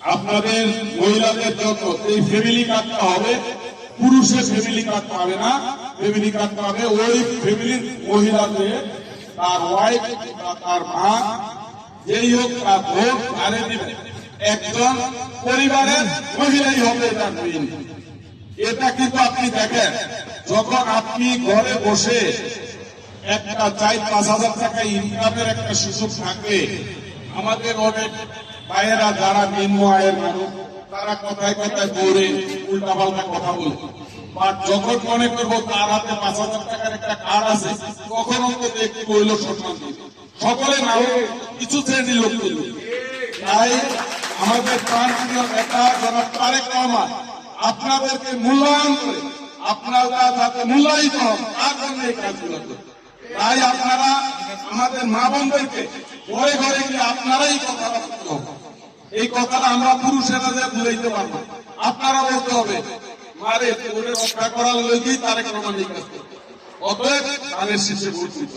আপনাদের মহিলাদের জন্য এই ফ্যামিলি কার্ডটা হবে, পুরুষের ফ্যামিলি কার্ড পাবে না, ফ্যামিলি কার্ড পাবে ওই ফ্যামিলির মহিলাদের, তার ওয়াইফ বা তার মা, যেই হোক তার ভোট আরে দিবে একজন পরিবারের মহিলাই হবে এটা মেইন। এটা কিন্তু আপনি দেখেন, যখন আপনি ঘরে বসে একটা 4-5 হাজার টাকা ইনকামের একটা সুযোগ থাকে, আমাদের অনেক ভাইয়েরা যারা নিম্ন আয়ের মানুষ তারা কথায় কথায় দৌড়ে উল্টা পাল্টা কথা বলবে, বাট যখন মনে করবো তার হাতে 5,000 টাকার একটা কার্ড আছে, তখন অন্তত একটু বইল সম্মান দিবে। সকলে না হোক কিছু শ্রেণীর লোক বলবে। তাই আমাদের প্রাণপ্রিয় নেতা যারা তারেক রহমান আপনাদেরকে মূল্যায়ন করে আপনারা যাতে মূল্যায়িত হন তার জন্য এই কাজগুলো করবে। তাই আপনারা আমাদের মা বোনদেরকে ঘরে ঘরে গিয়ে আপনারাই কথাটা বলতে হবে। এই কথাটা আমরা পুরুষেরা যে ভুলাইতে পারবো, আপনারা বলতে হবে মারে তোরে রক্ষা করার লোকই তারেক রহমান এই কাজ করবে, অতএব তাদের শীর্ষে বর্ধিত।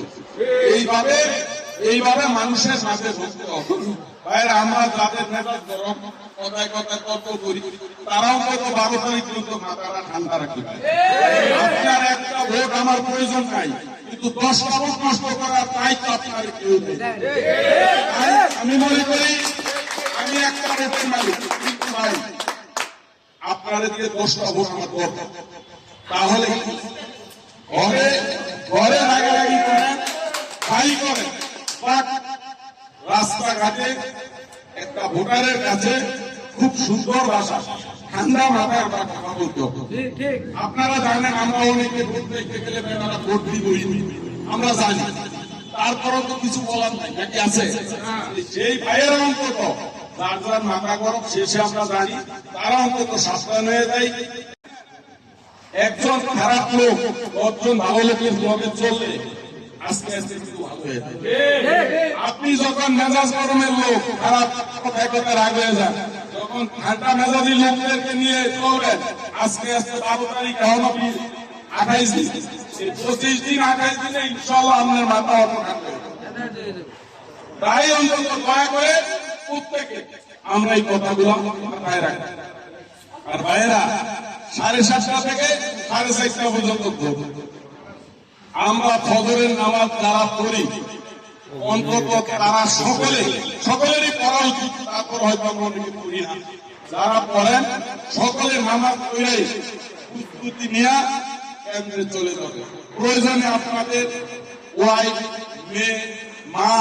এইভাবে মানুষের মাঝে বলতে হবে। ভাইরা আমরা যাদের মেজাজ গরম কথায় কথায় তর্ক করি, তারাও কত 12 তারিখ পর্যন্ত মাথাটা ঠান্ডা রাখি। আপনার একটা ভোট আমার প্রয়োজন নাই, কিন্তু 10টা ভোট নষ্ট করার দায়িত্ব আপনার কেউ নেই। আমি মনে করি আমি একটা ভোটের মালিক, কিন্তু ভাই আপনার দিকে 10টা ভোট আমার দরকার। তাহলে ঘরে ঘরে রাগারাগি করেন, তাই করেন, বাট রাস্তাঘাটে একটা ভোটারের কাছে খুব সুন্দর ভাষা ঠান্ডা মাথায় আমরা কথা বলতে হবে। আপনারা জানেন আমরা অনেকে ভোট দেখতে গেলে আমরা ভোট দিবই, আমরা জানি, তারপরও তো কিছু বলার নাই, নাকি আছে? সেই ভাইয়ের অন্তত যার যার মাথা গরম শেষে আমরা জানি, তারা অন্তত সাবধান হয়ে যায়। একজন খারাপ লোক 10জন ভালো লোকের লগে চললে আস্তে আস্তে কিন্তু ভালো হয়ে যায়। আপনি যখন মেজাজ গরমের লোক, খারাপ কথায় কথায় রাগ হয়ে যান, যখন ঠান্ডা মেজাজি লোকদেরকে নিয়ে চলবেন, আজকে আস্তে 12 তারিখ এখন 28 দিন, 25 দিন 28 দিনে ইনশাল্লাহ আপনার মাথা অত ঠান্ডা হয়ে যাবে। তাই অন্তত দয়া করে প্রত্যেকে আমরা এই কথাগুলো মাথায় রাখি। আর ভাইয়েরা 7:30টা থেকে 4:30টা পর্যন্ত আমরা ফজরের নামাজ যারা পড়ি, অন্তত তারা সকলেরই পড়া উচিত, তারপর হয়তো আমরা অনেকে পড়ি না, যারা পড়েন সকলের নামাজ পড়ে প্রস্তুতি নিয়ে কেন্দ্রে চলে যাবে। প্রয়োজনে আপনাদের ওয়াইফ, মেয়ে, মা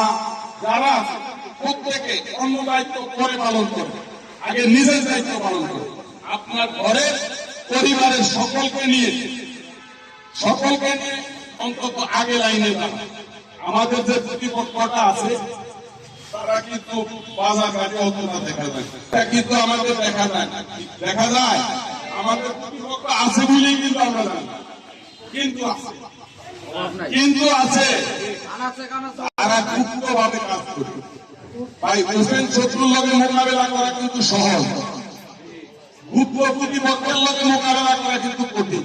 যারা আছে প্রত্যেকে অন্য দায়িত্ব করে পালন করে, আগে নিজের দায়িত্ব পালন করে আপনার ঘরের পরিবারের সকলকে নিয়ে অন্তত আগে লাইনে দাঁড়ান। আমাদের যে প্রতিপক্ষটা আছে তারা কিন্তু বাজার ঘাটে অতটা দেখা যায়, এটা কিন্তু আমাদের দেখা যায় না। দেখা যায় আমাদের প্রতিপক্ষ আছে বলেই কিন্তু আমরা জানি, কিন্তু আছে তারা গুপ্ত ভাবে কাজ করে। ভাই বুঝবেন, শত্রুর লগে মোকাবেলা করা কিন্তু সহজ, গুপ্ত প্রতিপক্ষের লগে মোকাবেলা করা কিন্তু কঠিন।